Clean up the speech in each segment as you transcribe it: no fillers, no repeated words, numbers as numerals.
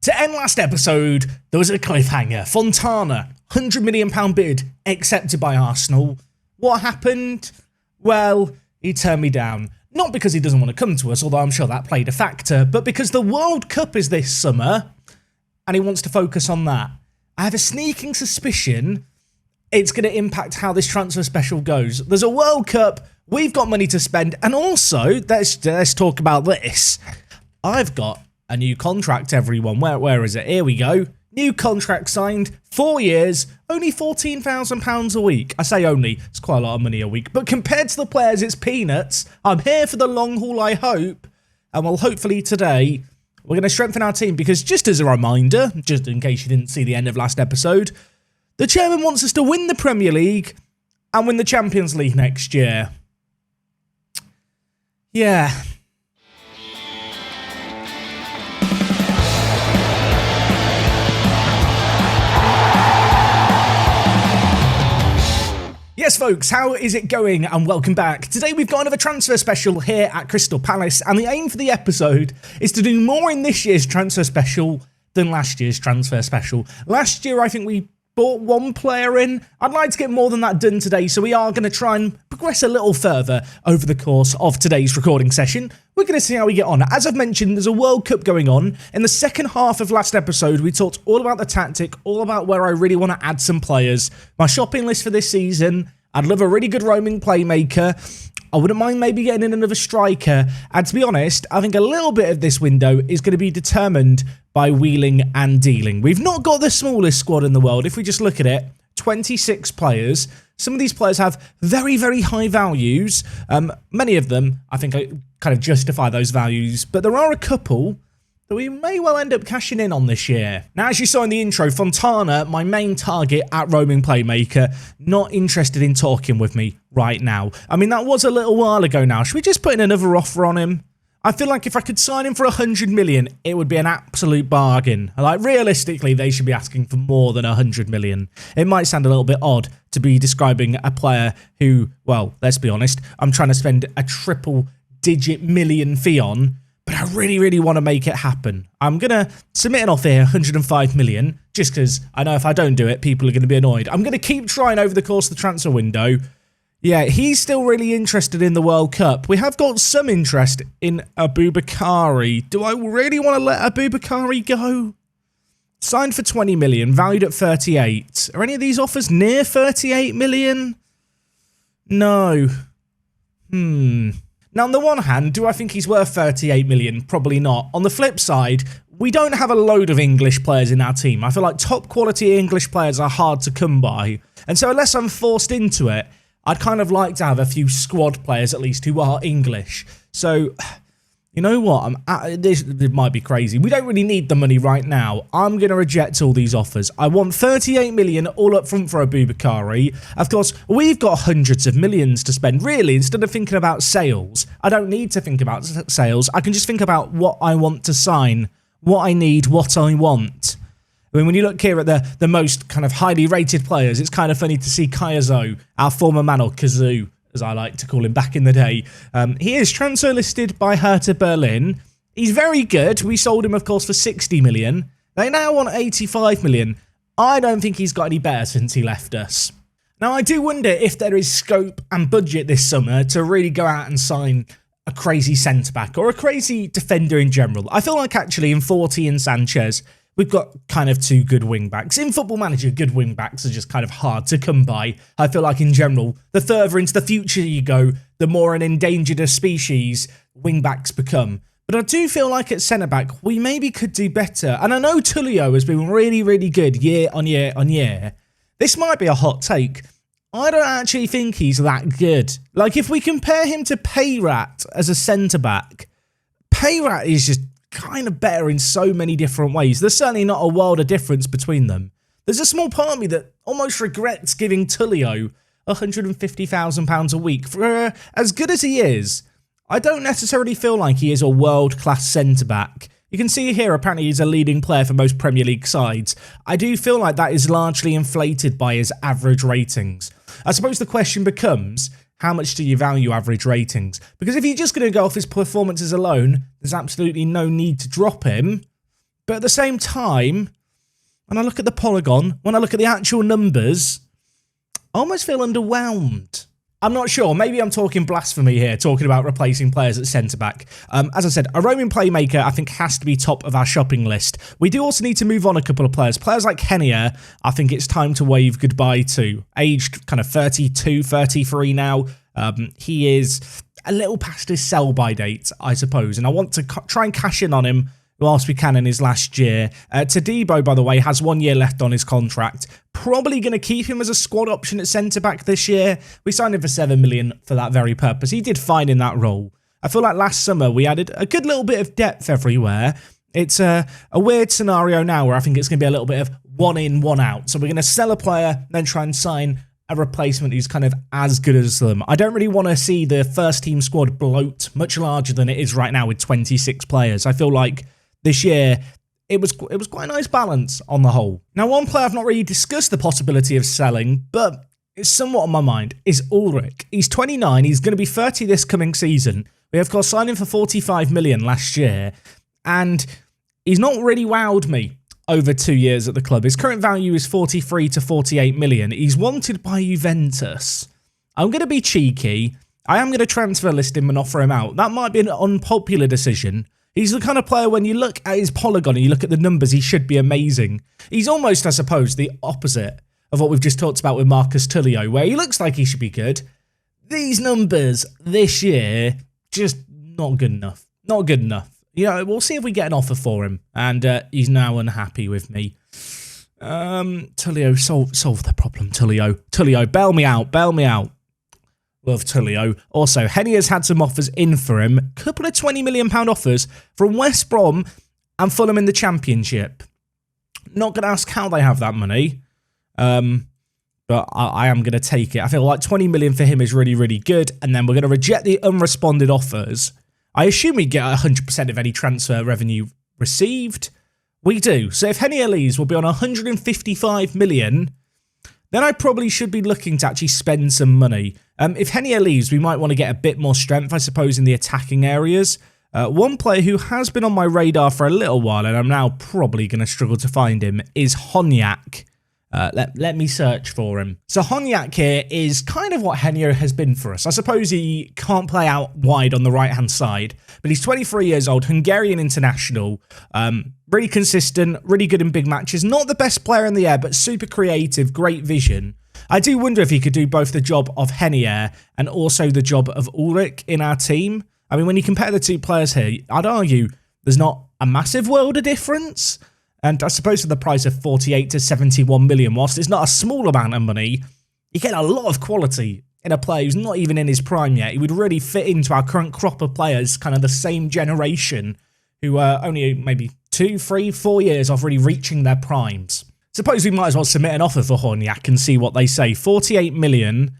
To end last episode, there was a cliffhanger. Fontana, £100 million bid accepted by Arsenal. What happened? Well, he turned me down. Not because he doesn't want to come to us, although I'm sure that played a factor, but because the World Cup is this summer, and he wants to focus on that. I have a sneaking suspicion it's going to impact how this transfer special goes. There's a World Cup, we've got money to spend, and also, let's talk about this. I've got a new contract, everyone. Where is it? Here we go. New contract signed, 4 years, only £14,000 a week. I say only, it's quite a lot of money a week, but compared to the players, it's peanuts. I'm here for the long haul, I hope, and well, hopefully today, we're going to strengthen our team because just as a reminder, just in case you didn't see the end of last episode, the chairman wants us to win the Premier League and win the Champions League next year. Yeah. Yes, folks, how is it going? And welcome back. Today we've got another transfer special here at Crystal Palace, and the aim for the episode is to do more in this year's transfer special than last year's transfer special. Last year, I think we bought one player in. I'd like to get more than that done today, so we are going to try and progress a little further over the course of today's recording session. We're going to see how we get on. As I've mentioned, there's a World Cup going on. In the second half of last episode, we talked all about the tactic, all about where I really want to add some players. My shopping list for this season, I'd love a really good roaming playmaker. I wouldn't mind maybe getting in another striker. And to be honest, I think a little bit of this window is going to be determined by wheeling and dealing. We've not got the smallest squad in the world. If we just look at it, 26 players. Some of these players have very, very high values. Many of them, I think, kind of justify those values. But there are a couple that we may well end up cashing in on this year. Now, as you saw in the intro, Fontana, my main target at roaming playmaker, not interested in talking with me right now. I mean, that was a little while ago now. Should we just put in another offer on him? I feel like if I could sign him for 100 million, it would be an absolute bargain. Like, realistically, they should be asking for more than 100 million. It might sound a little bit odd to be describing a player who, well, let's be honest, I'm trying to spend a triple-digit million fee on, but I really, really want to make it happen. I'm going to submit an offer here, 105 million, just because I know if I don't do it, people are going to be annoyed. I'm going to keep trying over the course of the transfer window. Yeah, he's still really interested in the World Cup. We have got some interest in Aboubakari. Do I really want to let Aboubakari go? Signed for 20 million, valued at 38. Are any of these offers near 38 million? No. Now, on the one hand, do I think he's worth 38 million? Probably not. On the flip side, we don't have a load of English players in our team. I feel like top quality English players are hard to come by. And so unless I'm forced into it, I'd kind of like to have a few squad players at least who are English. So, you know what? It might be crazy. We don't really need the money right now. I'm going to reject all these offers. I want 38 million all up front for Aboubakari. Of course, we've got hundreds of millions to spend. Really, instead of thinking about sales, I don't need to think about sales. I can just think about what I want to sign, what I need, what I want. I mean, when you look here at the most kind of highly rated players, it's kind of funny to see Kayazo, our former man, or Kazoo, as I like to call him back in the day. He is transfer listed by Hertha Berlin. He's very good. We sold him, of course, for 60 million. They now want 85 million. I don't think he's got any better since he left us. Now, I do wonder if there is scope and budget this summer to really go out and sign a crazy centre-back or a crazy defender in general. I feel like, actually, in 40 and Sanchez, we've got kind of two good wing-backs. In Football Manager, good wing-backs are just kind of hard to come by. I feel like, in general, the further into the future you go, the more an endangered species wing-backs become. But I do feel like at centre-back, we maybe could do better. And I know Tullio has been really, really good year on year on year. This might be a hot take. I don't actually think he's that good. Like, if we compare him to Payrat as a centre-back, Payrat is just kind of better in so many different ways. There's certainly not a world of difference between them. There's a small part of me that almost regrets giving Tullio £150,000 a week. For as good as he is, I don't necessarily feel like he is a world-class centre-back. You can see here, apparently he's a leading player for most Premier League sides. I do feel like that is largely inflated by his average ratings. I suppose the question becomes, how much do you value average ratings? Because if you're just going to go off his performances alone, there's absolutely no need to drop him. But at the same time, when I look at the polygon, when I look at the actual numbers, I almost feel underwhelmed. I'm not sure. Maybe I'm talking blasphemy here, talking about replacing players at centre-back. As I said, a roaming playmaker, I think, has to be top of our shopping list. We do also need to move on a couple of players. Players like Henia, I think it's time to wave goodbye to. Aged kind of 32, 33 now. He is a little past his sell-by date, I suppose, and I want to try and cash in on him whilst we can in his last year. Tadibo, by the way, has 1 year left on his contract. Probably going to keep him as a squad option at centre-back this year. We signed him for 7 million for that very purpose. He did fine in that role. I feel like last summer we added a good little bit of depth everywhere. It's a weird scenario now where I think it's going to be a little bit of one in, one out. So we're going to sell a player, then try and sign a replacement who's kind of as good as them. I don't really want to see the first team squad bloat much larger than it is right now with 26 players. I feel like this year, it was quite a nice balance on the whole. Now, one player I've not really discussed the possibility of selling, but it's somewhat on my mind, is Ulrich. He's 29, he's going to be 30 this coming season. We, of course, signed him for 45 million last year, and he's not really wowed me over 2 years at the club. His current value is 43 to 48 million. He's wanted by Juventus. I'm going to be cheeky. I am going to transfer list him and offer him out. That might be an unpopular decision. He's the kind of player, when you look at his polygon and you look at the numbers, he should be amazing. He's almost, I suppose, the opposite of what we've just talked about with Marcus Tullio, where he looks like he should be good. These numbers this year, just not good enough. Not good enough. You know, we'll see if we get an offer for him. And he's now unhappy with me. Tullio, solve the problem, Tullio. Tullio, bail me out, bail me out. Love Tullio. Also, Henia's had some offers in for him. Couple of £20 million offers from West Brom and Fulham in the Championship. Not going to ask how they have that money, but I am going to take it. I feel like 20 million for him is really, really good, and then we're going to reject the unresponded offers. I assume we get 100% of any transfer revenue received. We do. So if Henia leaves, we'll be on 155 million. Then I probably should be looking to actually spend some money. If Henia leaves, we might want to get a bit more strength, I suppose, in the attacking areas. One player who has been on my radar for a little while, and I'm now probably going to struggle to find him, is Honyak. Let me search for him. So Honyak here is kind of what Henia has been for us. I suppose he can't play out wide on the right-hand side, but he's 23 years old, Hungarian international, really consistent, really good in big matches. Not the best player in the air, but super creative, great vision. I do wonder if he could do both the job of Henia and also the job of Ulrich in our team. I mean, when you compare the two players here, I'd argue there's not a massive world of difference. And I suppose for the price of 48 to 71 million, whilst it's not a small amount of money, you get a lot of quality in a player who's not even in his prime yet. He would really fit into our current crop of players, kind of the same generation, who are only maybe 2, 3, 4 years off really reaching their primes. Suppose we might as well submit an offer for Horniak and see what they say. 48 million.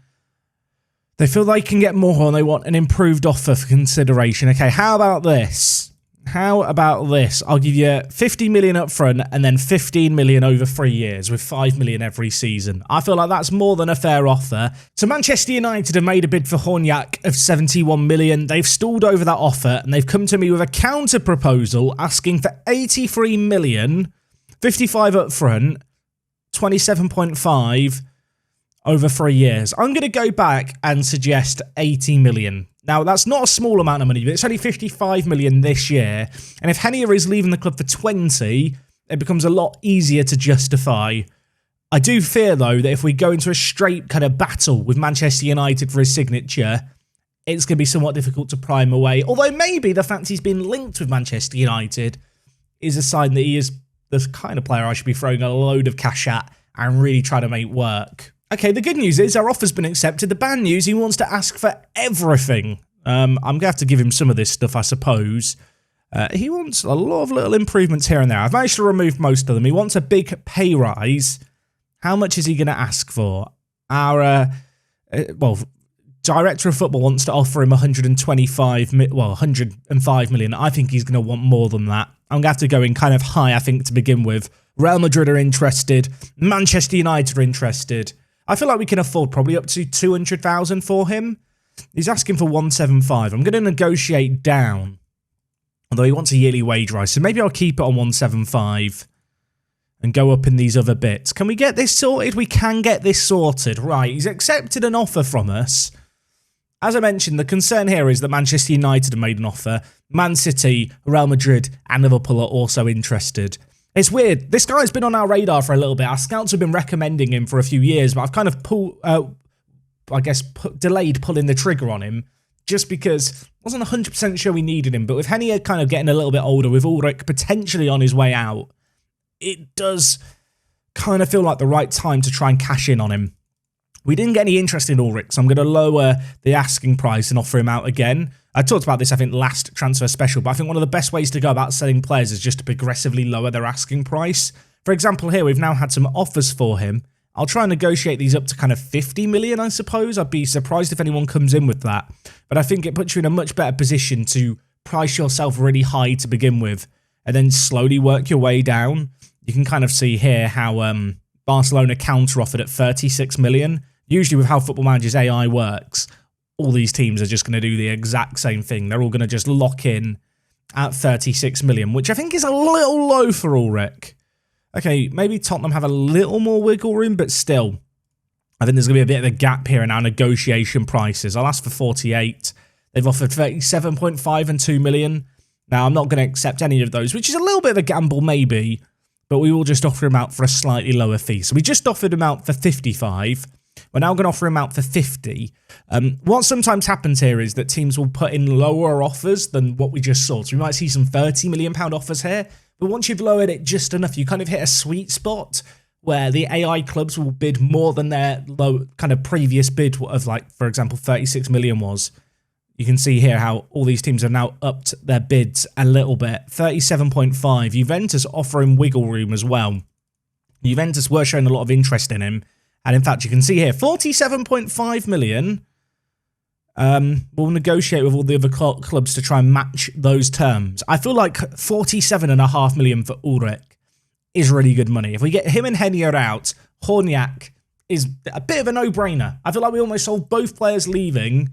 They feel they can get more and they want an improved offer for consideration. Okay, how about this? How about this? I'll give you 50 million up front and then 15 million over 3 years with 5 million every season. I feel like that's more than a fair offer. So Manchester United have made a bid for Horniak of 71 million. They've stalled over that offer and they've come to me with a counter proposal asking for 83 million, 55 up front, 27.5 over 3 years. I'm going to go back and suggest 80 million. Now, that's not a small amount of money, but it's only 55 million this year. And if Henia is leaving the club for 20, it becomes a lot easier to justify. I do fear, though, that if we go into a straight kind of battle with Manchester United for his signature, it's going to be somewhat difficult to pry him away. Although maybe the fact he's been linked with Manchester United is a sign that he is the kind of player I should be throwing a load of cash at and really try to make work. Okay, the good news is our offer's been accepted. The bad news, he wants to ask for everything. I'm going to have to give him some of this stuff, I suppose. He wants a lot of little improvements here and there. I've managed to remove most of them. He wants a big pay rise. How much is he going to ask for? Our, director of football wants to offer him 105 million. I think he's going to want more than that. I'm going to have to go in kind of high, I think, to begin with. Real Madrid are interested. Manchester United are interested. I feel like we can afford probably up to 200,000 for him. He's asking for 175. I'm going to negotiate down. Although he wants a yearly wage rise. So maybe I'll keep it on 175 and go up in these other bits. Can we get this sorted? We can get this sorted. Right, he's accepted an offer from us. As I mentioned, the concern here is that Manchester United have made an offer. Man City, Real Madrid and Liverpool are also interested. It's weird. This guy's been on our radar for a little bit. Our scouts have been recommending him for a few years, but I've kind of delayed pulling the trigger on him just because I wasn't 100% sure we needed him. But with Henia kind of getting a little bit older, with Ulrich potentially on his way out, it does kind of feel like the right time to try and cash in on him. We didn't get any interest in Ulrich, so I'm going to lower the asking price and offer him out again. I talked about this, I think, last transfer special, but I think one of the best ways to go about selling players is just to progressively lower their asking price. For example, here, we've now had some offers for him. I'll try and negotiate these up to kind of 50 million, I suppose. I'd be surprised if anyone comes in with that. But I think it puts you in a much better position to price yourself really high to begin with and then slowly work your way down. You can kind of see here how Barcelona counter-offered at 36 million. Usually with how Football Manager's AI works, all these teams are just going to do the exact same thing. They're all going to just lock in at 36 million, which I think is a little low for Ulrich. Okay, maybe Tottenham have a little more wiggle room, but still, I think there's going to be a bit of a gap here in our negotiation prices. I'll ask for 48. They've offered 37.5 and 2 million. Now, I'm not going to accept any of those, which is a little bit of a gamble maybe, but we will just offer him out for a slightly lower fee. So we just offered him out for 55. We're now going to offer him out for 50. What sometimes happens here is that teams will put in lower offers than what we just saw. So we might see some £30 million offers here. But once you've lowered it just enough, you kind of hit a sweet spot where the AI clubs will bid more than their low kind of previous bid of, like, for example, 36 million was. You can see here how all these teams have now upped their bids a little bit. 37.5. Juventus offering wiggle room as well. Juventus were showing a lot of interest in him. And in fact, you can see here, 47.5 million. We'll negotiate with all the other clubs to try and match those terms. I feel like 47.5 million for Ulrich is really good money. If we get him and Henia out, Horniak is a bit of a no-brainer. I feel like we almost sold both players leaving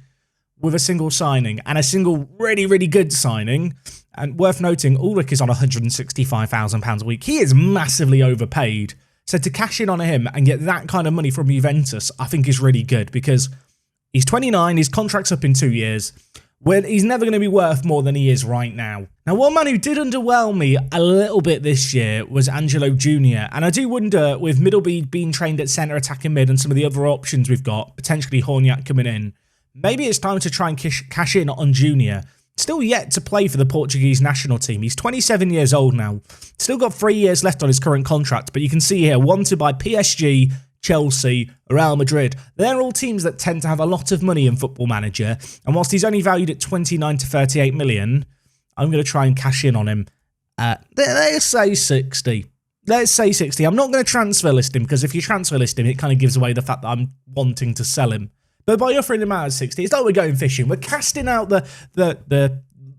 with a single signing and a single really, really good signing. And worth noting, Ulrich is on £165,000 a week. He is massively overpaid. So to cash in on him and get that kind of money from Juventus, I think is really good because he's 29, his contract's up in 2 years. He's never going to be worth more than he is right now. Now, one man who did underwhelm me a little bit this year was Angelo Jr. And I do wonder, with Middleby being trained at centre attacking mid and some of the other options we've got, potentially Horniak coming in, maybe it's time to try and cash in on Jr. Still yet to play for the Portuguese national team. He's 27 years old now. Still got 3 years left on his current contract, but you can see here, wanted by PSG, Chelsea, Real Madrid. They're all teams that tend to have a lot of money in Football Manager, and whilst he's only valued at 29 to 38 million, I'm going to try and cash in on him at, let's say 60. Let's say 60. I'm not going to transfer list him, because if you transfer list him, it kind of gives away the fact that I'm wanting to sell him. But by offering him out at 60, it's like we're going fishing. We're casting out the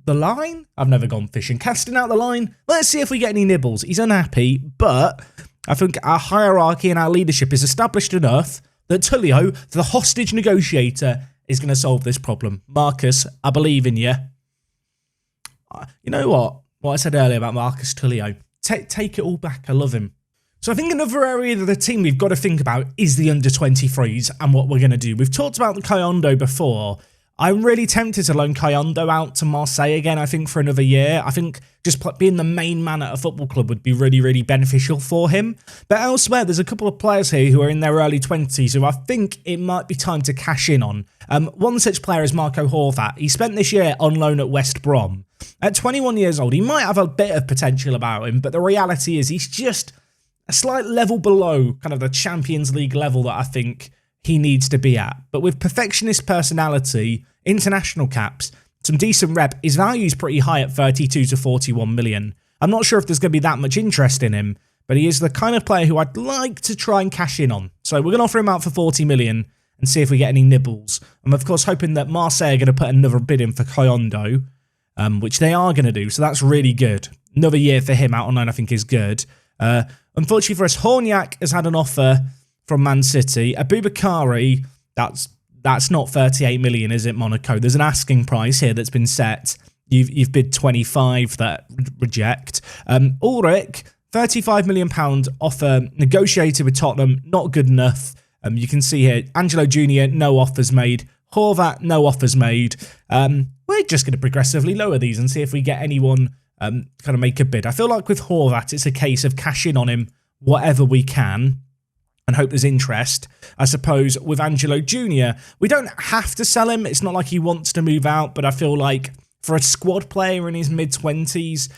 line. I've never gone fishing. Casting out the line. Let's see if we get any nibbles. He's unhappy, but I think our hierarchy and our leadership is established enough that Tullio, the hostage negotiator, is going to solve this problem. Marcus, I believe in you. You know what? What I said earlier about Marcus Tullio. Take it all back. I love him. So I think another area of the team we've got to think about is the under-23s and what we're going to do. We've talked about the Kayondo before. I'm really tempted to loan Kayondo out to Marseille again, I think, for another year. I think just being the main man at a football club would be really, really beneficial for him. But elsewhere, there's a couple of players here who are in their early 20s who I think it might be time to cash in on. One such player is Marco Horvat. He spent this year on loan at West Brom. At 21 years old, he might have a bit of potential about him, but the reality is he's just a slight level below kind of the Champions League level that I think he needs to be at. But with perfectionist personality, international caps, some decent rep, his value is pretty high at 32 to 41 million. I'm not sure if there's going to be that much interest in him, but he is the kind of player who I'd like to try and cash in on. So we're going to offer him out for 40 million and see if we get any nibbles. I'm of course hoping that Marseille are going to put another bid in for Kayondo, which they are going to do, so that's really good. Another year for him out on loan I think is good. Unfortunately for us, Horniak has had an offer from Man City. Aboubakari, that's not 38 million, is it, Monaco? There's an asking price here that's been set You've bid 25 that reject. Ulrich, £35 million offer negotiated with Tottenham, not good enough. You can see here, Angelo Jr., no offers made. Horvat, no offers made. We're just going to progressively lower these and see if we get anyone kind of make a bid. I feel like with Horvat, it's a case of cash in on him whatever we can and hope there's interest. I suppose with Angelo Jr., we don't have to sell him. It's not like he wants to move out, but I feel like for a squad player in his mid-20s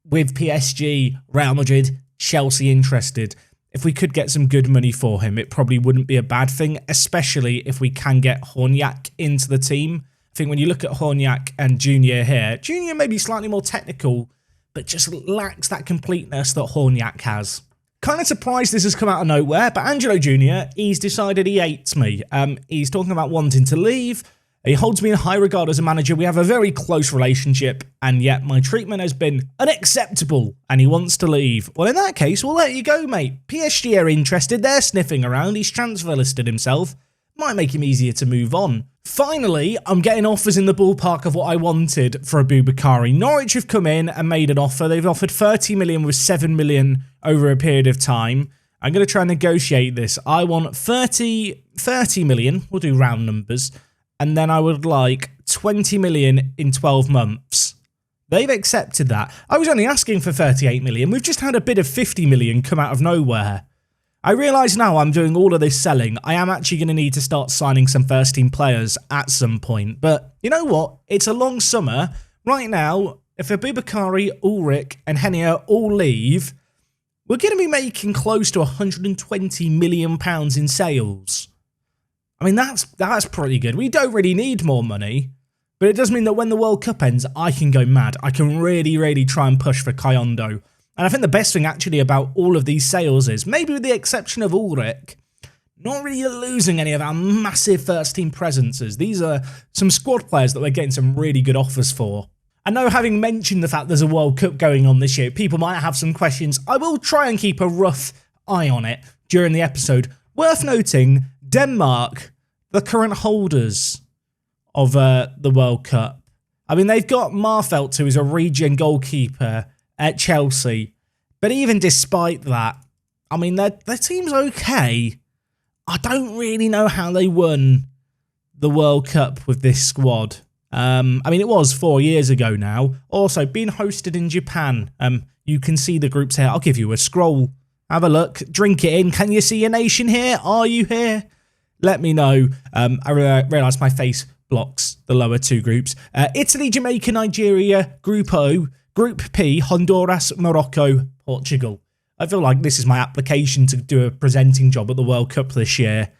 with PSG, Real Madrid, Chelsea interested, if we could get some good money for him, it probably wouldn't be a bad thing, especially if we can get Horniak into the team. I think when you look at Horniak and Junior here, Junior may be slightly more technical, but just lacks that completeness that Horniak has. Kind of surprised this has come out of nowhere, but Angelo Jr., he's decided he hates me. He's talking about wanting to leave. He holds me in high regard as a manager. We have a very close relationship, and yet my treatment has been unacceptable, and he wants to leave. Well, in that case, we'll let you go, mate. PSG are interested. They're sniffing around. He's transfer listed himself. Might make him easier to move on. Finally, I'm getting offers in the ballpark of what I wanted for Aboubakari. Norwich have come in and made an offer. They've offered 30 million with 7 million over a period of time. I'm going to try and negotiate this. I want 30 million. We'll do round numbers. And then I would like 20 million in 12 months. They've accepted that. I was only asking for 38 million. We've just had a bid of 50 million come out of nowhere. I realise now I'm doing all of this selling. I am actually going to need to start signing some first-team players at some point. But you know what? It's a long summer. Right now, if Aboubakari, Ulrich and Henia all leave, we're going to be making close to £120 million in sales. I mean, that's pretty good. We don't really need more money, but it does mean that when the World Cup ends, I can go mad. I can really, really try and push for Kyondo. And I think the best thing actually about all of these sales is, maybe with the exception of Ulrich, not really losing any of our massive first-team presences. These are some squad players that we're getting some really good offers for. I know, having mentioned the fact there's a World Cup going on this year, people might have some questions. I will try and keep a rough eye on it during the episode. Worth noting, Denmark, the current holders of the World Cup. I mean, they've got Marfelt, who is a regen goalkeeper at Chelsea. But even despite that, I mean, their team's okay. I don't really know how they won the World Cup with this squad. I mean, it was 4 years ago now. Also, being hosted in Japan. You can see the groups here. I'll give you a scroll. Have a look. Drink it in. Can you see your nation here? Are you here? Let me know. I realise my face blocks the lower two groups. Italy, Jamaica, Nigeria, Group O. Group P, Honduras, Morocco, Portugal. I feel like this is my application to do a presenting job at the World Cup this year.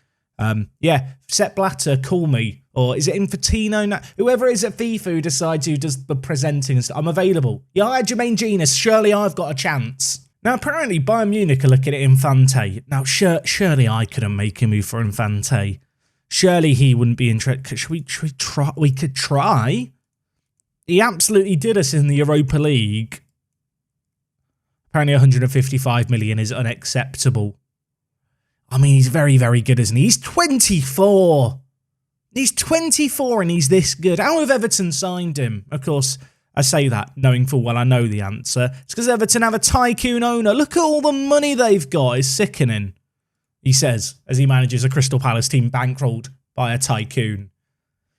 Yeah, Sepp Blatter, call me. Or is it Infantino? No, whoever it is at FIFA who decides who does the presenting and stuff, I'm available. Yeah, Jermaine Genius, surely I've got a chance. Now, apparently Bayern Munich are looking at Infante. Now, surely I couldn't make a move for Infante. Surely he wouldn't be interested. Should we try? We could try. He absolutely did us in the Europa League. Apparently 155 million is unacceptable. I mean, he's very, very good, isn't he? He's 24. He's 24 and he's this good. How have Everton signed him? Of course, I say that knowing full well I know the answer. It's because Everton have a tycoon owner. Look at all the money they've got. It's sickening, he says, as he manages a Crystal Palace team bankrolled by a tycoon.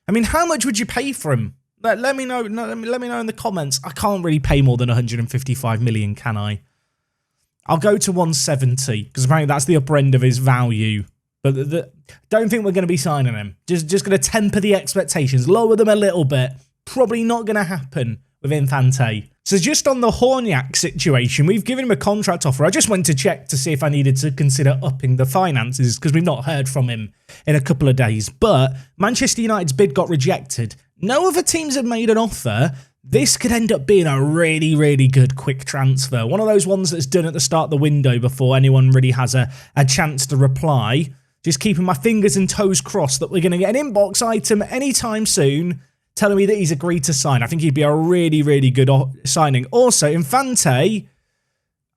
I mean, how much would you pay for him? Let me know. Let me know in the comments. I can't really pay more than 155 million, can I? I'll go to 170 because apparently that's the upper end of his value. But don't think we're going to be signing him. Just going to temper the expectations, lower them a little bit. Probably not going to happen with Infante. So just on the Horniak situation, we've given him a contract offer. I just went to check to see if I needed to consider upping the finances because we've not heard from him in a couple of days. But Manchester United's bid got rejected. No other teams have made an offer. This could end up being a really, really good quick transfer. One of those ones that's done at the start of the window before anyone really has a chance to reply. Just keeping my fingers and toes crossed that we're going to get an inbox item anytime soon telling me that he's agreed to sign. I think he'd be a really, really good signing. Also, Infante,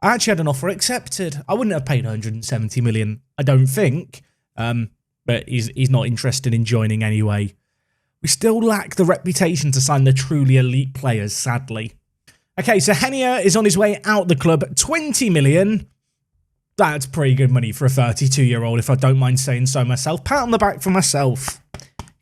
I actually had an offer accepted. I wouldn't have paid 170 million, I don't think. But he's not interested in joining anyway. We still lack the reputation to sign the truly elite players, sadly. Okay, so Henia is on his way out the club. 20 million. That's pretty good money for a 32-year-old, if I don't mind saying so myself. Pat on the back for myself.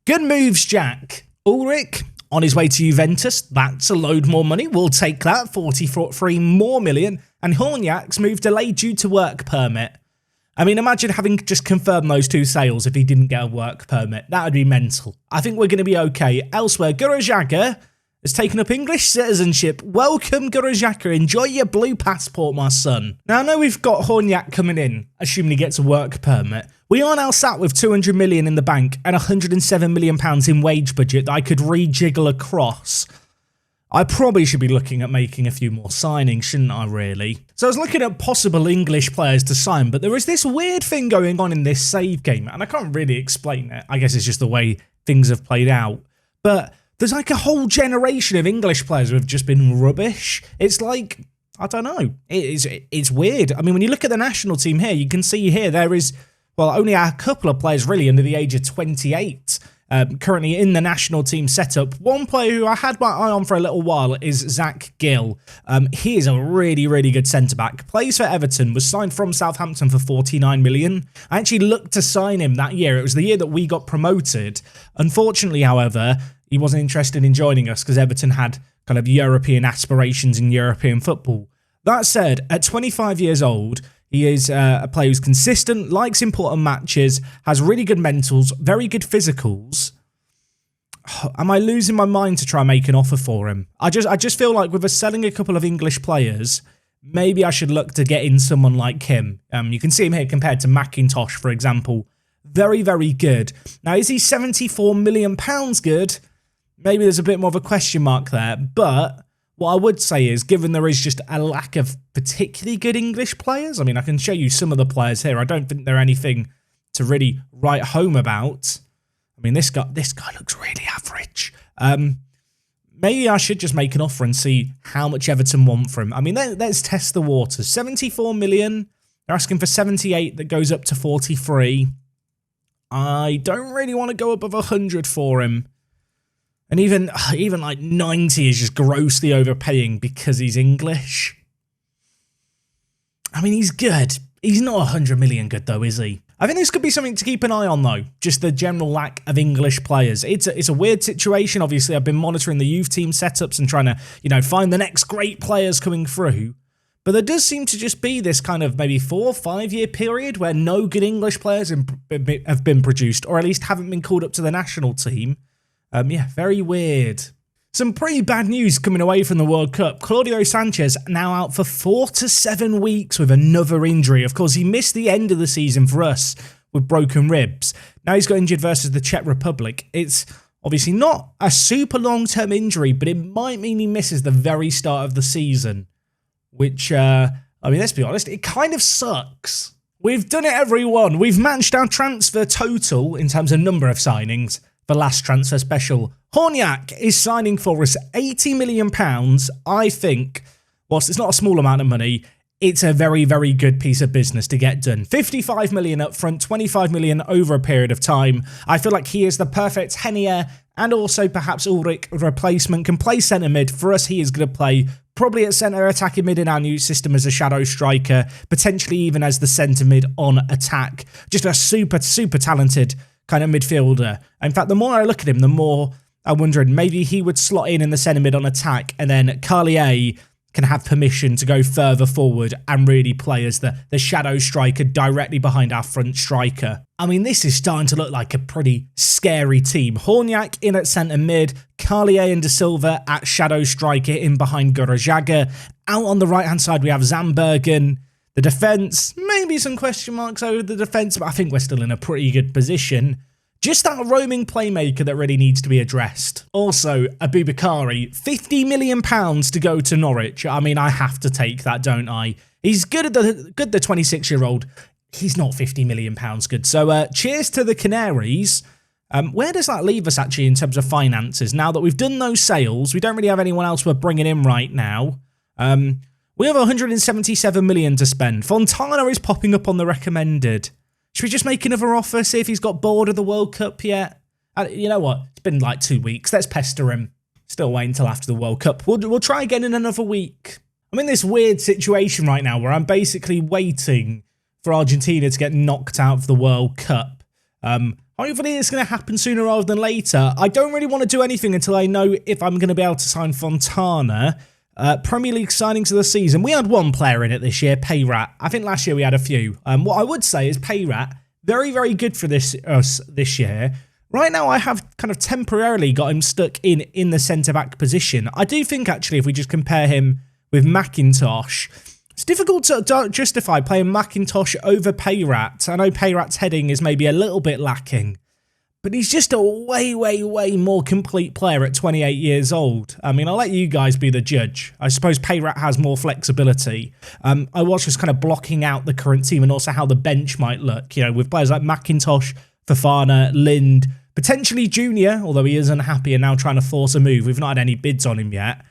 Good moves, Jack. Ulrich on his way to Juventus. That's a load more money. We'll take that. 43 more million. And Horniak's move delayed due to work permit. I mean, imagine having just confirmed those two sales if he didn't get a work permit. That would be mental. I think we're going to be okay. Elsewhere, Gurajaga has taken up English citizenship. Welcome, Gurajaga. Enjoy your blue passport, my son. Now, I know we've got Horniak coming in, assuming he gets a work permit. We are now sat with 200 million in the bank and 107 million pounds in wage budget that I could rejiggle across. I probably should be looking at making a few more signings, shouldn't I, really? So I was looking at possible English players to sign, but there is this weird thing going on in this save game, and I can't really explain it. I guess it's just the way things have played out. But there's like a whole generation of English players who have just been rubbish. It's like, I don't know. It's weird. I mean, when you look at the national team here, you can see here there is, well, only a couple of players really under the age of 28. Currently in the national team setup. One player who I had my eye on for a little while is Zach Gill. He is a really, really good centre-back. Plays for Everton, was signed from Southampton for 49 million. I actually looked to sign him that year. It was the year that we got promoted. Unfortunately, however, he wasn't interested in joining us because Everton had kind of European aspirations in European football. That said, at 25 years old, he is a player who's consistent, likes important matches, has really good mentals, very good physicals. Am I losing my mind to try and make an offer for him? I just feel like with us selling a couple of English players, maybe I should look to get in someone like him. You can see him here compared to McIntosh, for example. Very, very good. Now, is he 74 million pounds good? Maybe there's a bit more of a question mark there, but what I would say is, given there is just a lack of particularly good English players, I mean, I can show you some of the players here. I don't think they're anything to really write home about. I mean, this guy looks really average. Maybe I should just make an offer and see how much Everton want for him. I mean, let's test the waters. 74 million. They're asking for 78. That goes up to 43. I don't really want to go above 100 for him. And even like 90 is just grossly overpaying because he's English. I mean, he's good. He's not 100 million good though, is he? I think this could be something to keep an eye on though. Just the general lack of English players. It's a weird situation. Obviously, I've been monitoring the youth team setups and trying to, find the next great players coming through. But there does seem to just be this kind of maybe 4 or 5 year period where no good English players have been produced, or at least haven't been called up to the national team. Yeah, very weird. Some pretty bad news coming away from the World Cup. Claudio Sanchez now out for 4 to 7 weeks with another injury. Of course, he missed the end of the season for us with broken ribs. Now he's got injured versus the Czech Republic. It's obviously not a super long-term injury, but it might mean he misses the very start of the season. Which, I mean, let's be honest, it kind of sucks. We've done it, everyone. We've matched our transfer total in terms of number of signings. The last transfer special. Horniak is signing for us £80 million. I think, whilst it's not a small amount of money, it's a very, very good piece of business to get done. 55 million up front, 25 million over a period of time. I feel like he is the perfect Henia and also perhaps Ulrich replacement. Can play centre mid. For us, he is going to play probably at centre attacking mid in our new system as a shadow striker, potentially even as the centre mid on attack. Just a super, super talented kind of midfielder. In fact, the more I look at him, the more I'm wondering maybe he would slot in the centre mid on attack, and then Carlier can have permission to go further forward and really play as the shadow striker directly behind our front striker. I mean, this is starting to look like a pretty scary team. Horniak in at centre mid, Carlier and De Silva at shadow striker in behind Gurajaga. Out on the right-hand side, we have Zambergen. The defence, maybe some question marks over the defence, but I think we're still in a pretty good position. Just that roaming playmaker that really needs to be addressed. Also, Aboubakari, £50 million to go to Norwich. I mean, I have to take that, don't I? He's good at the 26-year-old. He's not £50 million good. So, cheers to the Canaries. Where does that leave us, actually, in terms of finances? Now that we've done those sales, we don't really have anyone else we're bringing in right now. We have 177 million to spend. Fontana is popping up on the recommended. Should we just make another offer, see if he's got bored of the World Cup yet? You know what? It's been like 2 weeks. Let's pester him. Still waiting until after the World Cup. We'll try again in another week. I'm in this weird situation right now where I'm basically waiting for Argentina to get knocked out of the World Cup. Hopefully it's going to happen sooner rather than later. I don't really want to do anything until I know if I'm going to be able to sign Fontana. Premier League signings of the season. We had one player in it this year, Payrat. I think last year we had a few. What I would say is Payrat, very, very good for this year. Right now, I have kind of temporarily got him stuck in the centre-back position. I do think, actually, if we just compare him with McIntosh, it's difficult to justify playing McIntosh over Payrat. I know Payrat's heading is maybe a little bit lacking, but he's just a way, way, way more complete player at 28 years old. I mean, I'll let you guys be the judge. I suppose Payrat has more flexibility. I was just kind of blocking out the current team and also how the bench might look, you know, with players like McIntosh, Fofana, Lind, potentially Junior, although he is unhappy and now trying to force a move. We've not had any bids on him yet.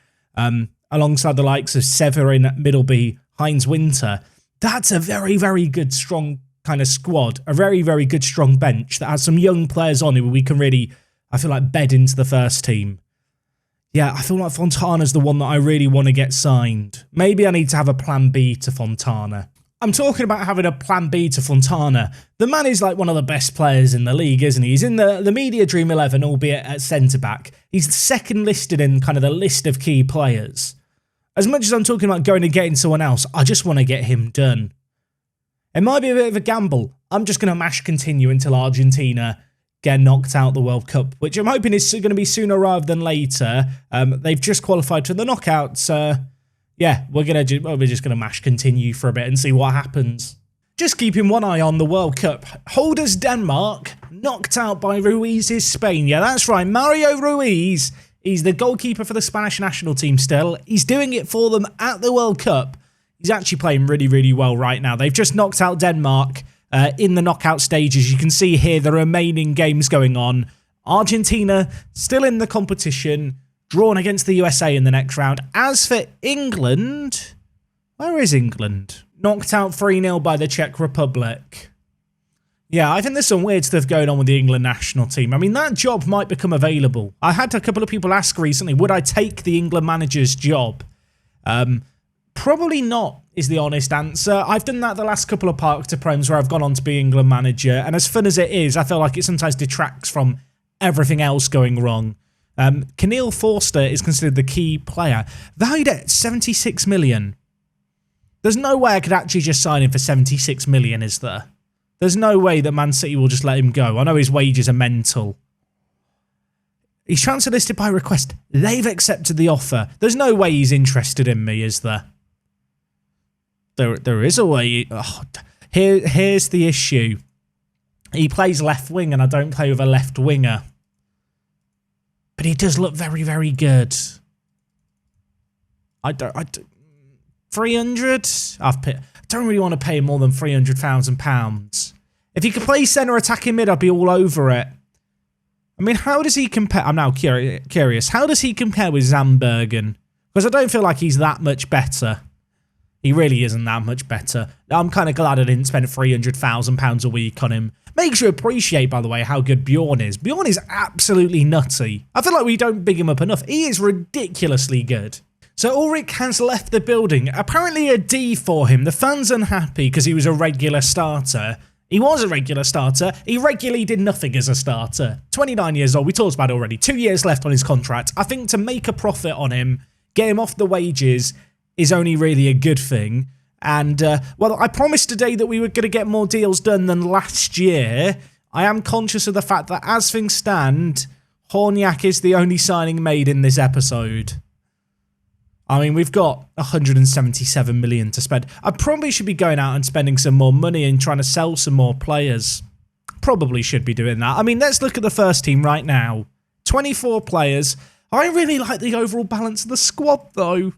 Alongside the likes of Severin, Middleby, Heinz Winter. That's a very, very good, strong kind of squad. A very, very good, strong bench that has some young players on who we can really, I feel like, bed into the first team. Yeah, I feel like Fontana's the one that I really want to get signed. Maybe I need to have a plan B to Fontana. I'm talking about having a plan B to Fontana. The man is like one of the best players in the league, isn't he? He's in the Media Dream 11, albeit at centre-back. He's second listed in kind of the list of key players. As much as I'm talking about going and getting someone else, I just want to get him done. It might be a bit of a gamble. I'm just going to mash continue until Argentina get knocked out the World Cup, which I'm hoping is going to be sooner rather than later. They've just qualified to the knockouts. Yeah, we're just going to mash continue for a bit and see what happens. Just keeping one eye on the World Cup. Holders Denmark, knocked out by Ruiz's Spain. Yeah, that's right, Mario Ruiz. He's the goalkeeper for the Spanish national team still. He's doing it for them at the World Cup. He's actually playing really, really well right now. They've just knocked out Denmark in the knockout stages. You can see here the remaining games going on. Argentina still in the competition, drawn against the USA in the next round. As for England, where is England? Knocked out 3-0 by the Czech Republic. Yeah, I think there's some weird stuff going on with the England national team. I mean, that job might become available. I had a couple of people ask recently, would I take the England manager's job? Probably not, is the honest answer. I've done that the last couple of Park to Prems where I've gone on to be England manager, and as fun as it is, I feel like it sometimes detracts from everything else going wrong. Keneal Forster is considered the key player, valued at 76 million. There's no way I could actually just sign him for 76 million, is there? There's no way that Man City will just let him go. I know his wages are mental. He's transfer listed by request. They've accepted the offer. There's no way he's interested in me, is there? There is a way. Oh, here's the issue. He plays left wing and I don't play with a left winger. But he does look very, very good. I don't 300? I don't really want to pay him more than £300,000. If he could play centre attacking mid, I'd be all over it. I mean, how does he compare? I'm now curious. How does he compare with Zambergen? Because I don't feel like he's that much better. He really isn't that much better. I'm kind of glad I didn't spend £300,000 a week on him. Makes you appreciate, by the way, how good Bjorn is. Bjorn is absolutely nutty. I feel like we don't big him up enough. He is ridiculously good. So Ulrich has left the building. Apparently a D for him. The fans unhappy because he was a regular starter. He was a regular starter. He regularly did nothing as a starter. 29 years old. We talked about it already. 2 years left on his contract. I think to make a profit on him, get him off the wages, is only really a good thing. And, well, I promised today that we were going to get more deals done than last year. I am conscious of the fact that as things stand, Horniak is the only signing made in this episode. I mean, we've got 177 million to spend. I probably should be going out and spending some more money and trying to sell some more players. Probably should be doing that. I mean, let's look at the first team right now. 24 players. I really like the overall balance of the squad, though.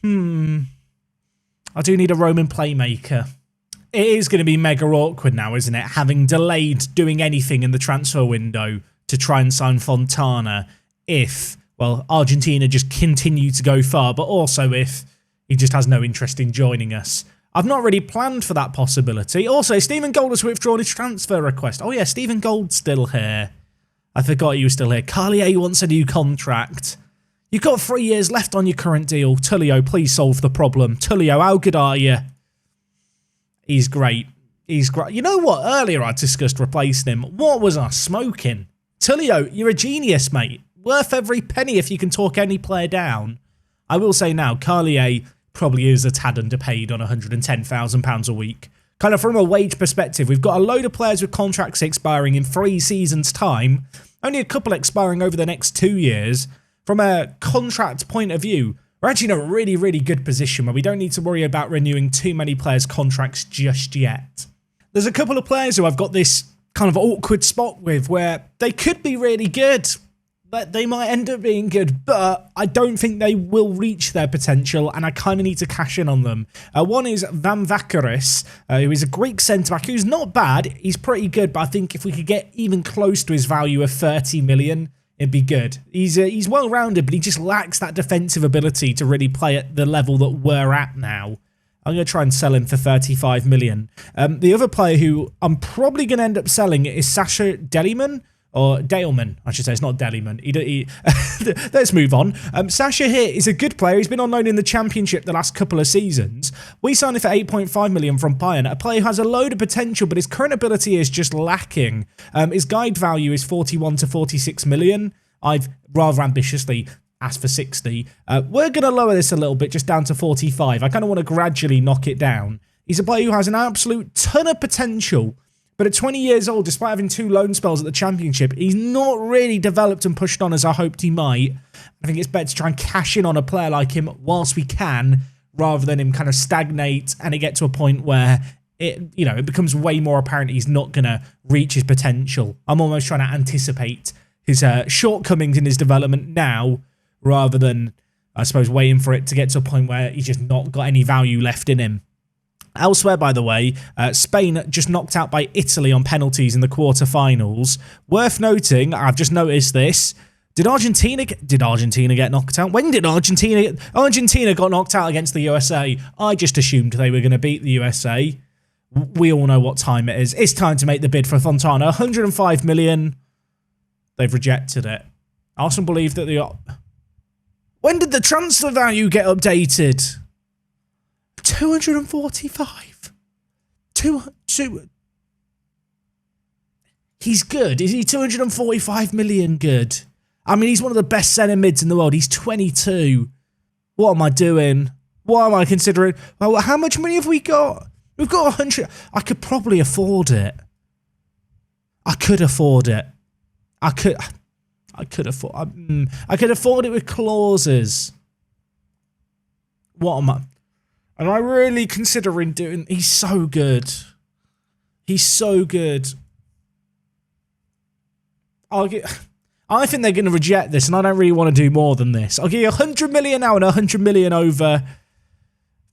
I do need a Roman playmaker. It is going to be mega awkward now, isn't it? Having delayed doing anything in the transfer window to try and sign Fontana if, well, Argentina just continue to go far, but also if he just has no interest in joining us. I've not really planned for that possibility. Also, Stephen Gold has withdrawn his transfer request. Oh yeah, Stephen Gold's still here. I forgot you were still here. Carlier wants a new contract. You've got 3 years left on your current deal. Tullio, please solve the problem. Tullio, how good are you? He's great. He's great. You know what? Earlier I discussed replacing him. What was I smoking? Tullio, you're a genius, mate. Worth every penny if you can talk any player down. I will say now, Carlier probably is a tad underpaid on £110,000 a week. Kind of from a wage perspective, we've got a load of players with contracts expiring in 3 seasons' time. Only a couple expiring over the next 2 years. From a contract point of view, we're actually in a really, really good position where we don't need to worry about renewing too many players' contracts just yet. There's a couple of players who I've got this kind of awkward spot with where they could be really good, but they might end up being good, but I don't think they will reach their potential, and I kind of need to cash in on them. One is Van Vakaris, who is a Greek centre-back who's not bad. He's pretty good, but I think if we could get even close to his value of 30 million, it'd be good. He's well-rounded, but he just lacks that defensive ability to really play at the level that we're at now. I'm going to try and sell him for 35 million. The other player who I'm probably going to end up selling is Sasha Deliman, or Daleman, I should say. It's not Deliman. Let's move on. Sasha here is a good player. He's been on loan in the Championship the last couple of seasons. We signed him for 8.5 million from Bayern, a player who has a load of potential, but his current ability is just lacking. His guide value is 41 to 46 million. I've rather ambitiously asked for 60. We're going to lower this a little bit, just down to 45. I kind of want to gradually knock it down. He's a player who has an absolute ton of potential, but at 20 years old, despite having 2 loan spells at the Championship, he's not really developed and pushed on as I hoped he might. I think it's better to try and cash in on a player like him whilst we can, rather than him kind of stagnate and it get to a point where it becomes way more apparent he's not going to reach his potential. I'm almost trying to anticipate his shortcomings in his development now, rather than, I suppose, waiting for it to get to a point where he's just not got any value left in him. Elsewhere, by the way, Spain just knocked out by Italy on penalties in the quarterfinals. Worth noting, I've just noticed this. Did Argentina get knocked out? When did Argentina got knocked out against the USA? I just assumed they were going to beat the USA. We all know what time it is. It's time to make the bid for Fontana. 105 million. They've rejected it. Arsenal believe that when did the transfer value get updated? 245. He's good. Is he 245 million good? I mean, he's one of the best centre mids in the world. He's 22. What am I doing? What am I considering? Well, how much money have we got? We've got 100. I could probably afford it. I could afford it. I could afford it with clauses. What am I? Am I really considering doing... He's so good. He's so good. I think they're going to reject this, and I don't really want to do more than this. I'll give you 100 million now and 100 million over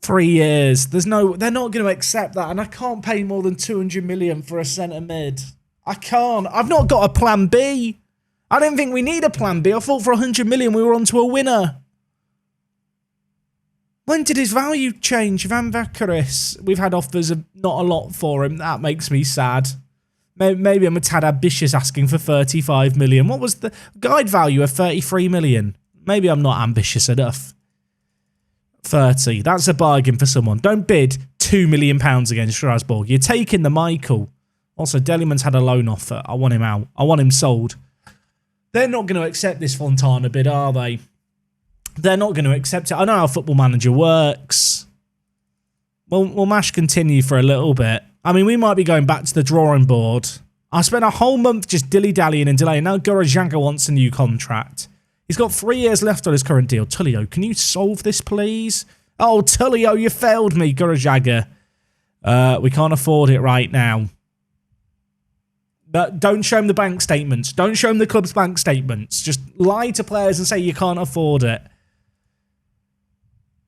3 years. They're not going to accept that, and I can't pay more than 200 million for a centre mid. I can't. I've not got a plan B. I don't think we need a plan B. I thought for 100 million we were onto a winner. When did his value change? Van Vakaris, we've had offers of not a lot for him. That makes me sad. Maybe I'm a tad ambitious asking for 35 million. What was the guide value of 33 million? Maybe I'm not ambitious enough. 30. That's a bargain for someone. Don't bid £2 million against Strasbourg. You're taking the Michael. Also, Deliman's had a loan offer. I want him out. I want him sold. They're not going to accept this Fontana bid, are they? They're not going to accept it. I know how Football Manager works. We'll mash continue for a little bit. I mean, we might be going back to the drawing board. I spent a whole month just dilly-dallying and delaying. Now Gorojaga wants a new contract. He's got 3 years left on his current deal. Tullio, can you solve this, please? Oh, Tullio, you failed me, Gorojaga. We can't afford it right now. But don't show him the bank statements. Don't show him the club's bank statements. Just lie to players and say you can't afford it.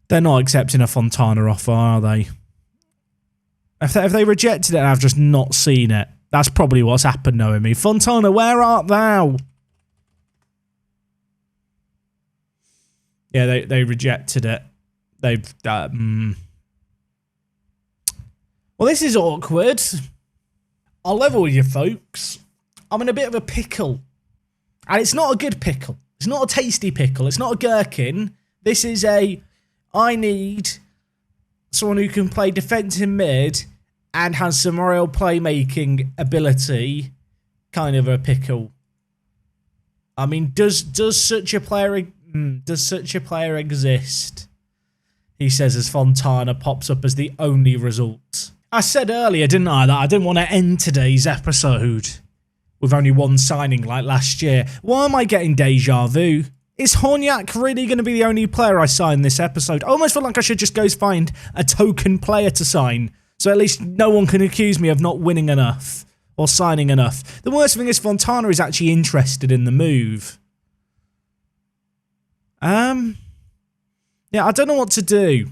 They're not accepting a Fontana offer, are they? If they rejected it and I've just not seen it, that's probably what's happened, knowing me. Fontana, where art thou? Yeah, they rejected it. They've... Well, this is awkward. I'll level with you, folks. I'm in a bit of a pickle. And it's not a good pickle. It's not a tasty pickle. It's not a gherkin. This is I need someone who can play defensive mid and has some real playmaking ability kind of a pickle. I mean, does such a player exist? He says as Fontana pops up as the only result. I said earlier, didn't I, that I didn't want to end today's episode with only one signing like last year. Why am I getting deja vu? Is Horniak really going to be the only player I sign this episode? I almost feel like I should just go find a token player to sign, so at least no one can accuse me of not winning enough or signing enough. The worst thing is Fontana is actually interested in the move. Yeah, I don't know what to do.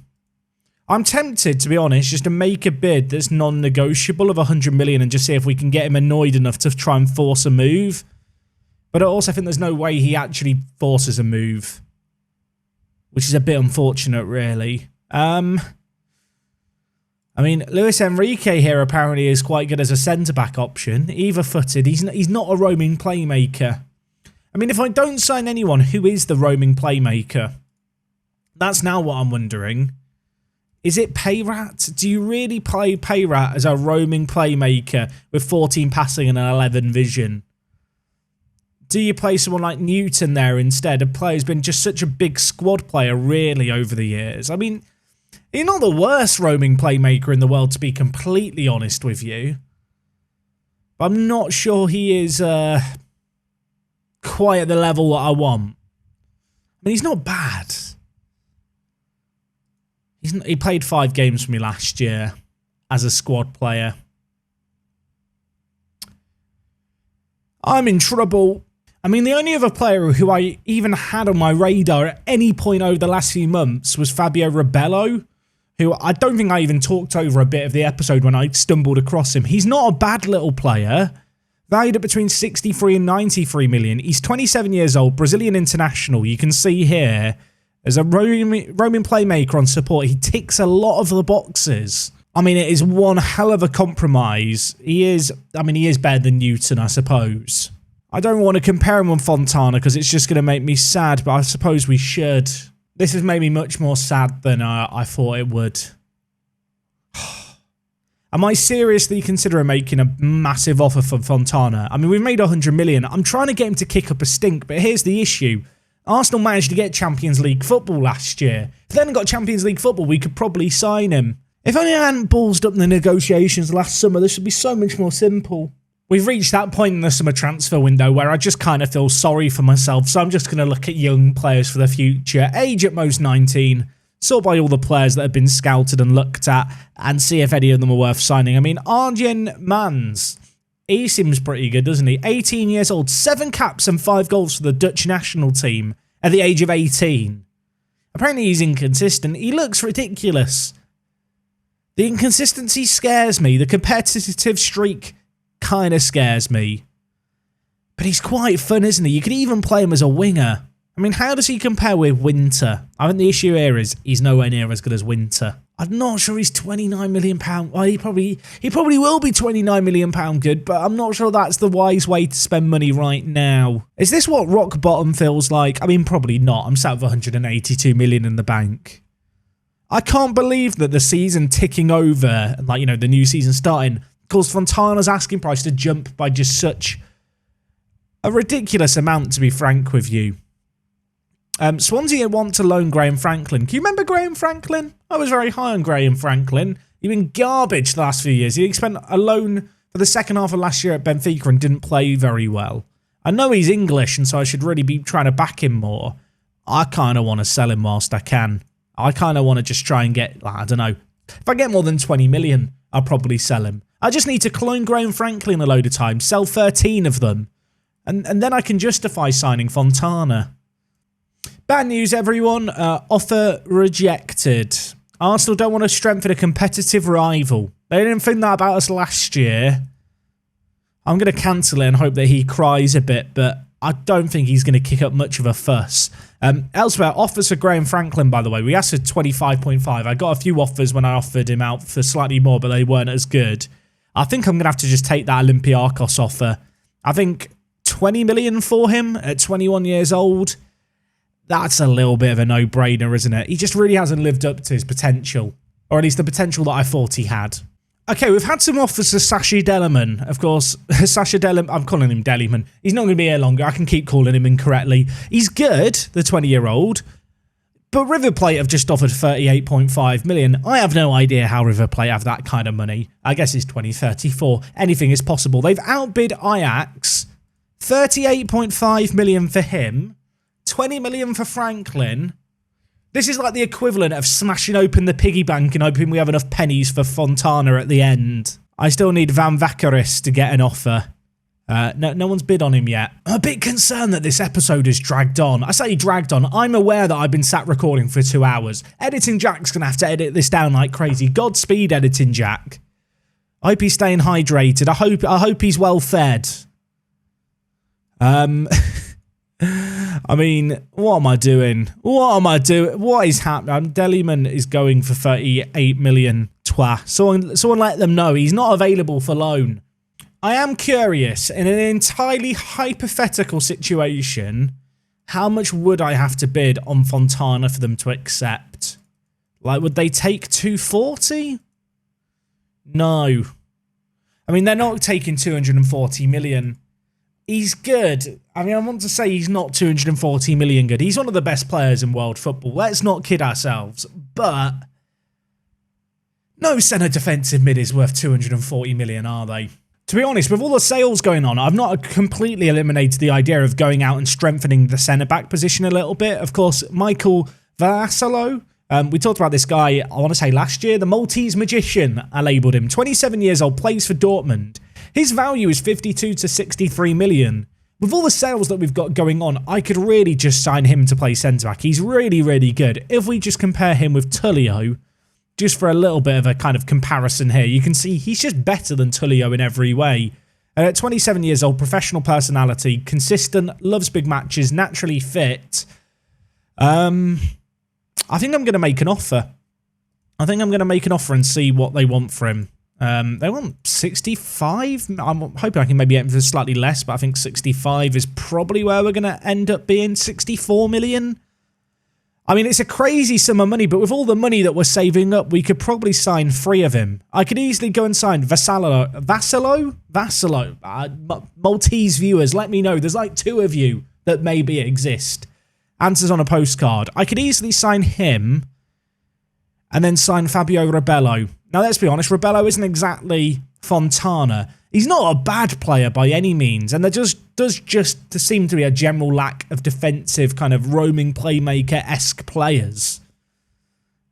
I'm tempted, to be honest, just to make a bid that's non-negotiable of 100 million and just see if we can get him annoyed enough to try and force a move. But I also think there's no way he actually forces a move, which is a bit unfortunate, really. I mean, Luis Enrique here apparently is quite good as a centre-back option. Either-footed. He's not a roaming playmaker. I mean, if I don't sign anyone, who is the roaming playmaker? That's now what I'm wondering. Is it Payrat? Do you really play Payrat as a roaming playmaker with 14 passing and an 11 vision? Do you play someone like Newton there instead? A player who's been just such a big squad player really over the years. I mean, he's not the worst roaming playmaker in the world, to be completely honest with you. But I'm not sure he is quite at the level that I want. I mean, he's not bad. He played 5 games for me last year as a squad player. I'm in trouble. I mean, the only other player who I even had on my radar at any point over the last few months was Fabio Rebello, who I don't think I even talked over a bit of the episode when I stumbled across him. He's not a bad little player, valued at between 63 and 93 million. He's 27 years old, Brazilian international. You can see here, as a roaming playmaker on support, he ticks a lot of the boxes. I mean, it is one hell of a compromise. He is better than Newton, I suppose. I don't want to compare him with Fontana because it's just going to make me sad, but I suppose we should. This has made me much more sad than I thought it would. Am I seriously considering making a massive offer for Fontana? I mean, we've made 100 million. I'm trying to get him to kick up a stink, but here's the issue. Arsenal managed to get Champions League football last year. If they hadn't got Champions League football, we could probably sign him. If only I hadn't ballsed up the negotiations last summer, this would be so much more simple. We've reached that point in the summer transfer window where I just kind of feel sorry for myself, so I'm just going to look at young players for the future. Age at most 19, sort by all the players that have been scouted and looked at, and see if any of them are worth signing. I mean, Arjen Mans, he seems pretty good, doesn't he? 18 years old, 7 caps and 5 goals for the Dutch national team at the age of 18. Apparently he's inconsistent. He looks ridiculous. The inconsistency scares me. The competitive streak kind of scares me. But he's quite fun, isn't he? You could even play him as a winger. I mean, how does he compare with Winter? I think the issue here is he's nowhere near as good as Winter. I'm not sure he's £29 million. Well, he probably will be £29 million good, but I'm not sure that's the wise way to spend money right now. Is this what rock bottom feels like? I mean, probably not. I'm sat with 182 million in the bank. I can't believe that the season ticking over, like, you know, the new season starting, caused Fontana's asking price to jump by just such a ridiculous amount, to be frank with you. Swansea want to loan Graham Franklin. Can you remember Graham Franklin? I was very high on Graham Franklin. He'd been garbage the last few years. He spent a loan for the second half of last year at Benfica and didn't play very well. I know he's English, and so I should really be trying to back him more. I kind of want to sell him whilst I can. I kind of want to just try and get, I don't know, if I get more than 20 million, I'll probably sell him. I just need to clone Graham Franklin a load of times, sell 13 of them, and then I can justify signing Fontana. Bad news, everyone. Offer rejected. Arsenal don't want to strengthen a competitive rival. They didn't think that about us last year. I'm going to cancel it and hope that he cries a bit, but I don't think he's going to kick up much of a fuss. Elsewhere, offers for Graham Franklin, by the way. We asked for 25.5. I got a few offers when I offered him out for slightly more, but they weren't as good. I think I'm going to have to just take that Olympiacos offer. I think 20 million for him at 21 years old. That's a little bit of a no-brainer, isn't it? He just really hasn't lived up to his potential, or at least the potential that I thought he had. Okay, we've had some offers for Sacha Deliman. Of course, Sacha Deliman, I'm calling him Deliman. He's not going to be here longer. I can keep calling him incorrectly. He's good, the 20-year-old. But River Plate have just offered 38.5 million. I have no idea how River Plate have that kind of money. I guess it's 2034. Anything is possible. They've outbid Ajax. 38.5 million for him. 20 million for Franklin. This is like the equivalent of smashing open the piggy bank and hoping we have enough pennies for Fontana at the end. I still need Van Vakaris to get an offer. No one's bid on him yet. I'm a bit concerned that this episode has dragged on. I say dragged on. I'm aware that I've been sat recording for 2 hours. Editing Jack's going to have to edit this down like crazy. Godspeed, Editing Jack. I hope he's staying hydrated. I hope he's well fed. I mean, what am I doing? What is happening? Deliman is going for 38 million. Someone let them know he's not available for loan. I am curious, in an entirely hypothetical situation, how much would I have to bid on Fontana for them to accept? Like, would they take 240? No. I mean, they're not taking 240 million. He's good. I mean, I want to say he's not 240 million good. He's one of the best players in world football. Let's not kid ourselves. But no centre defensive mid is worth 240 million, are they? To be honest, with all the sales going on, I've not completely eliminated the idea of going out and strengthening the centre-back position a little bit. Of course, Michael Vassalo, we talked about this guy, I want to say last year, the Maltese magician, I labelled him. 27 years old, plays for Dortmund. His value is 52 to 63 million. With all the sales that we've got going on, I could really just sign him to play centre-back. He's really, really good. If we just compare him with Tullio, just for a little bit of a kind of comparison here, you can see he's just better than Tullio in every way. At 27 years old, professional personality, consistent, loves big matches, naturally fit. I think I'm going to make an offer. And see what they want for him. They want 65. I'm hoping I can maybe get him for slightly less, but I think 65 is probably where we're going to end up being. 64 million. I mean, it's a crazy sum of money, but with all the money that we're saving up, we could probably sign 3 of him. I could easily go and sign Vassalo. Maltese viewers, let me know. There's like 2 of you that maybe exist. Answers on a postcard. I could easily sign him and then sign Fabio Rebello. Now, let's be honest, Rebello isn't exactly Fontana. He's not a bad player by any means, and there does just seem to be a general lack of defensive kind of roaming playmaker-esque players.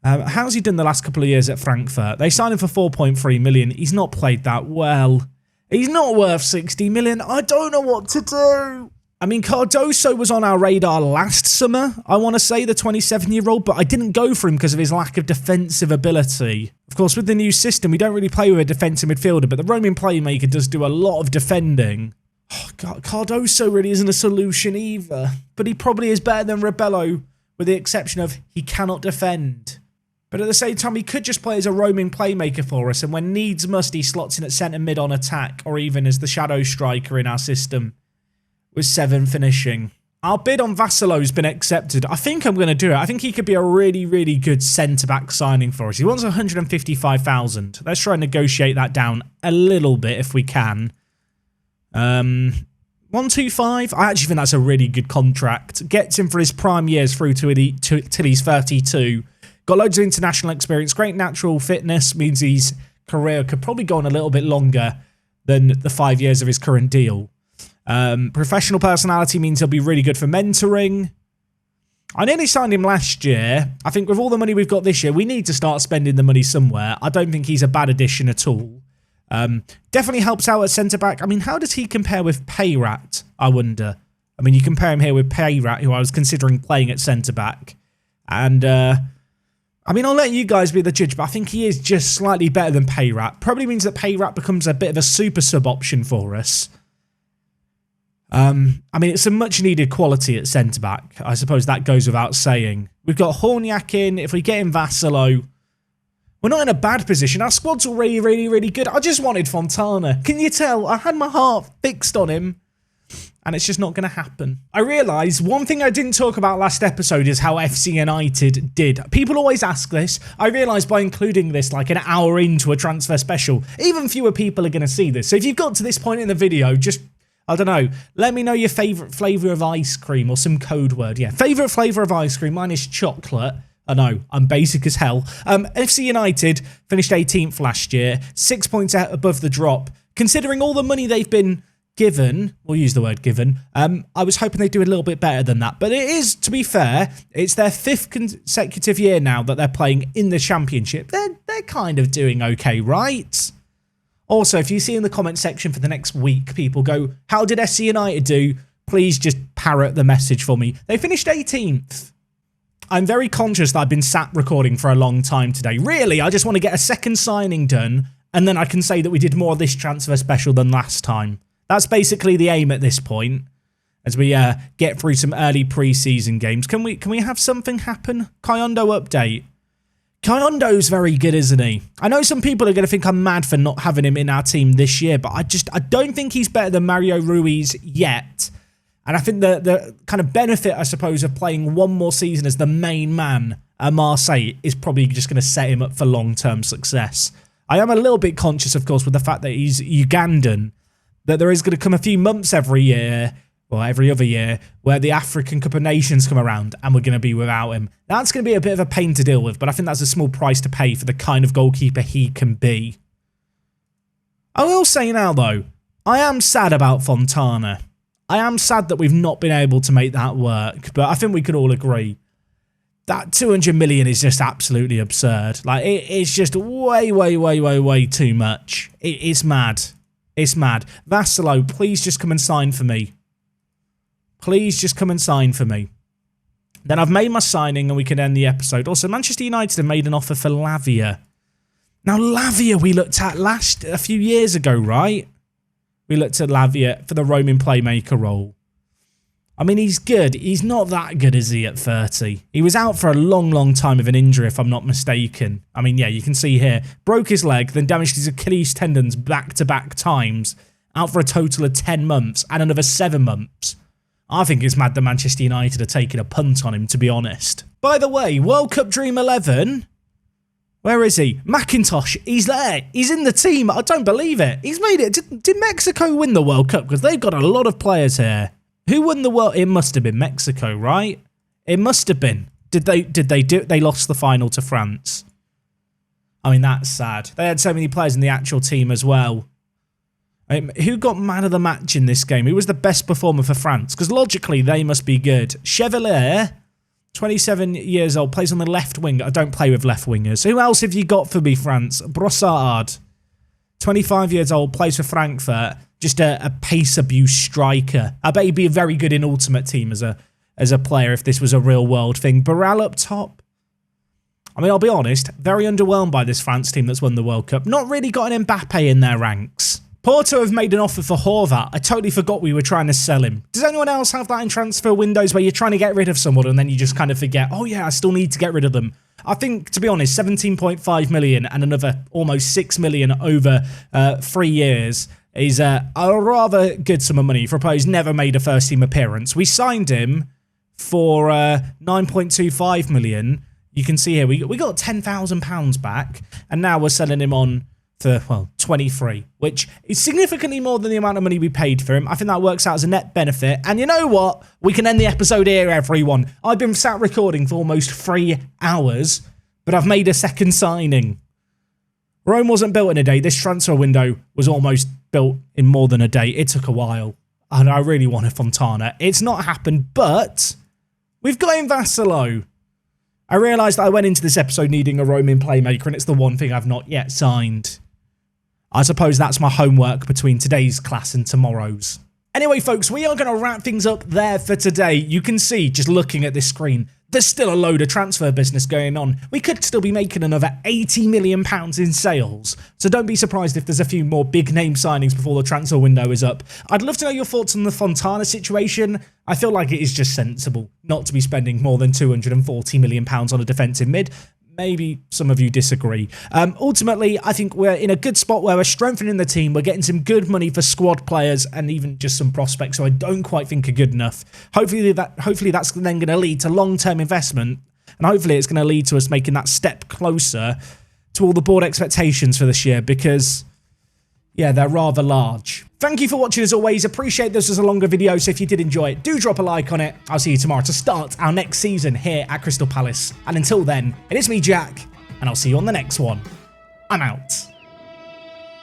How's he done the last couple of years at Frankfurt? They signed him for 4.3 million. He's not played that well. He's not worth 60 million. I don't know what to do. I mean, Cardoso was on our radar last summer, I want to say, the 27-year-old, but I didn't go for him because of his lack of defensive ability. Of course, with the new system, we don't really play with a defensive midfielder, but the roaming playmaker does do a lot of defending. Oh, God, Cardoso really isn't a solution either, but he probably is better than Rebello, with the exception of he cannot defend. But at the same time, he could just play as a roaming playmaker for us, and when needs must, he slots in at centre mid on attack, or even as the shadow striker in our system, with 7 finishing. Our bid on Vassalo's been accepted. I think I'm going to do it. I think he could be a really, really good centre-back signing for us. He wants 155,000. Let's try and negotiate that down a little bit if we can. 125. I actually think that's a really good contract. Gets him for his prime years through till he's 32. Got loads of international experience. Great natural fitness. Means his career could probably go on a little bit longer than the 5 years of his current deal. Professional personality means he'll be really good for mentoring. I nearly signed him last year. I think with all the money we've got this year, we need to start spending the money somewhere. I don't think he's a bad addition at all. Definitely helps out at centre-back. I mean, how does he compare with Payrat, I wonder? I mean, you compare him here with Payrat, who I was considering playing at centre-back. And, I mean, I'll let you guys be the judge, but I think he is just slightly better than Payrat. Probably means that Payrat becomes a bit of a super sub option for us. I mean, it's a much-needed quality at centre-back. I suppose that goes without saying. We've got Horniak in. If we get in Vassalo, we're not in a bad position. Our squad's already really, really good. I just wanted Fontana. Can you tell? I had my heart fixed on him. and it's just not going to happen. I realise one thing I didn't talk about last episode is how FC United did. People always ask this. I realise by including this like an hour into a transfer special, even fewer people are going to see this. So if you've got to this point in the video, just, I don't know, let me know your favourite flavour of ice cream or some code word. Yeah, favourite flavour of ice cream. Mine is chocolate. I know, I'm basic as hell. FC United finished 18th last year, 6 points out above the drop. Considering all the money they've been given, we'll use the word given, I was hoping they'd do a little bit better than that. But it is, to be fair, it's their 5th consecutive year now that they're playing in the Championship. They're kind of doing okay, right? Also, if you see in the comment section for the next week, people go, how did FC United do? Please just parrot the message for me. They finished 18th. I'm very conscious that I've been sat recording for a long time today. Really, I just want to get a second signing done, and then I can say that we did more of this transfer special than last time. That's basically the aim at this point, as we get through some early pre-season games. Can we have something happen? Kyondo update. Kyondo's very good, isn't he? I know some people are going to think I'm mad for not having him in our team this year, but I don't think he's better than Mario Ruiz yet. And I think the kind of benefit, I suppose, of playing one more season as the main man at Marseille is probably just going to set him up for long-term success. I am a little bit conscious, of course, with the fact that he's Ugandan, that there is going to come a few months every year, or every other year, where the African Cup of Nations come around and we're going to be without him. That's going to be a bit of a pain to deal with, but I think that's a small price to pay for the kind of goalkeeper he can be. I will say now, though, I am sad about Fontana. I am sad that we've not been able to make that work, but I think we could all agree that 200 million is just absolutely absurd. Like, it's just way too much. It's mad. It's mad. Vassalo, please just come and sign for me. Please just come and sign for me. Then I've made my signing and we can end the episode. Also, Manchester United have made an offer for Lavia. Now, Lavia we looked at a few years ago, right? We looked at Lavia for the roaming playmaker role. I mean, he's good. He's not that good, is he, at 30? He was out for a long time with an injury, if I'm not mistaken. I mean, yeah, you can see here. Broke his leg, then damaged his Achilles tendons back-to-back times. Out for a total of 10 months and another 7 months. I think it's mad that Manchester United are taking a punt on him, to be honest. By the way, World Cup Dream 11... Where is he? McIntosh. He's there. He's in the team. I don't believe it. He's made it. Did Mexico win the World Cup? Because they've got a lot of players here. Who won the World? It must have been Mexico, right? It must have been. Did they do it? They lost the final to France. I mean, that's sad. They had so many players in the actual team as well. Who got man of the match in this game? Who was the best performer for France? Because logically, they must be good. Chevalier... 27 years old, plays on the left wing. I don't play with left wingers. Who else have you got for me, France? Brossard. 25 years old, plays for Frankfurt. Just a pace abuse striker. I bet he'd be very good in Ultimate Team as a player if this was a real world thing. Barral up top. I mean, I'll be honest, very underwhelmed by this France team that's won the World Cup. Not really got an Mbappe in their ranks. Porto have made an offer for Horvat. I totally forgot we were trying to sell him. Does anyone else have that in transfer windows where you're trying to get rid of someone and then you just kind of forget, oh yeah, I still need to get rid of them? I think, to be honest, 17.5 million and another almost 6 million over 3 years is a rather good sum of money for a player who's never made a first-team appearance. We signed him for 9.25 million. You can see here, we got £10,000 back, and now we're selling him on for, well, 23, which is significantly more than the amount of money we paid for him. I think that works out as a net benefit. And you know what? We can end the episode here, everyone. I've been sat recording for almost 3 hours, but I've made a second signing. Rome wasn't built in a day. This transfer window was almost built in more than a day. It took a while, and I really wanted Fontana. It's not happened, but we've got in Vassalo. I realised that I went into this episode needing a roaming playmaker, and it's the one thing I've not yet signed. I suppose that's my homework between today's class and tomorrow's. Anyway, folks, we are going to wrap things up there for today. You can see, just looking at this screen, there's still a load of transfer business going on. We could still be making another £80 million in sales. So don't be surprised if there's a few more big name signings before the transfer window is up. I'd love to know your thoughts on the Fontana situation. I feel like it is just sensible not to be spending more than £240 million on a defensive mid. maybe some of you disagree. Ultimately, I think we're in a good spot where we're strengthening the team. We're getting some good money for squad players and even just some prospects who I don't quite think are good enough. Hopefully that's then going to lead to long-term investment, and hopefully it's going to lead to us making that step closer to all the board expectations for this year, because, yeah, they're rather large. Thank you for watching as always. Appreciate this was a longer video, so if you did enjoy it, do drop a like on it. I'll see you tomorrow to start our next season here at Crystal Palace. And until then, it is me, Jack, and I'll see you on the next one. I'm out.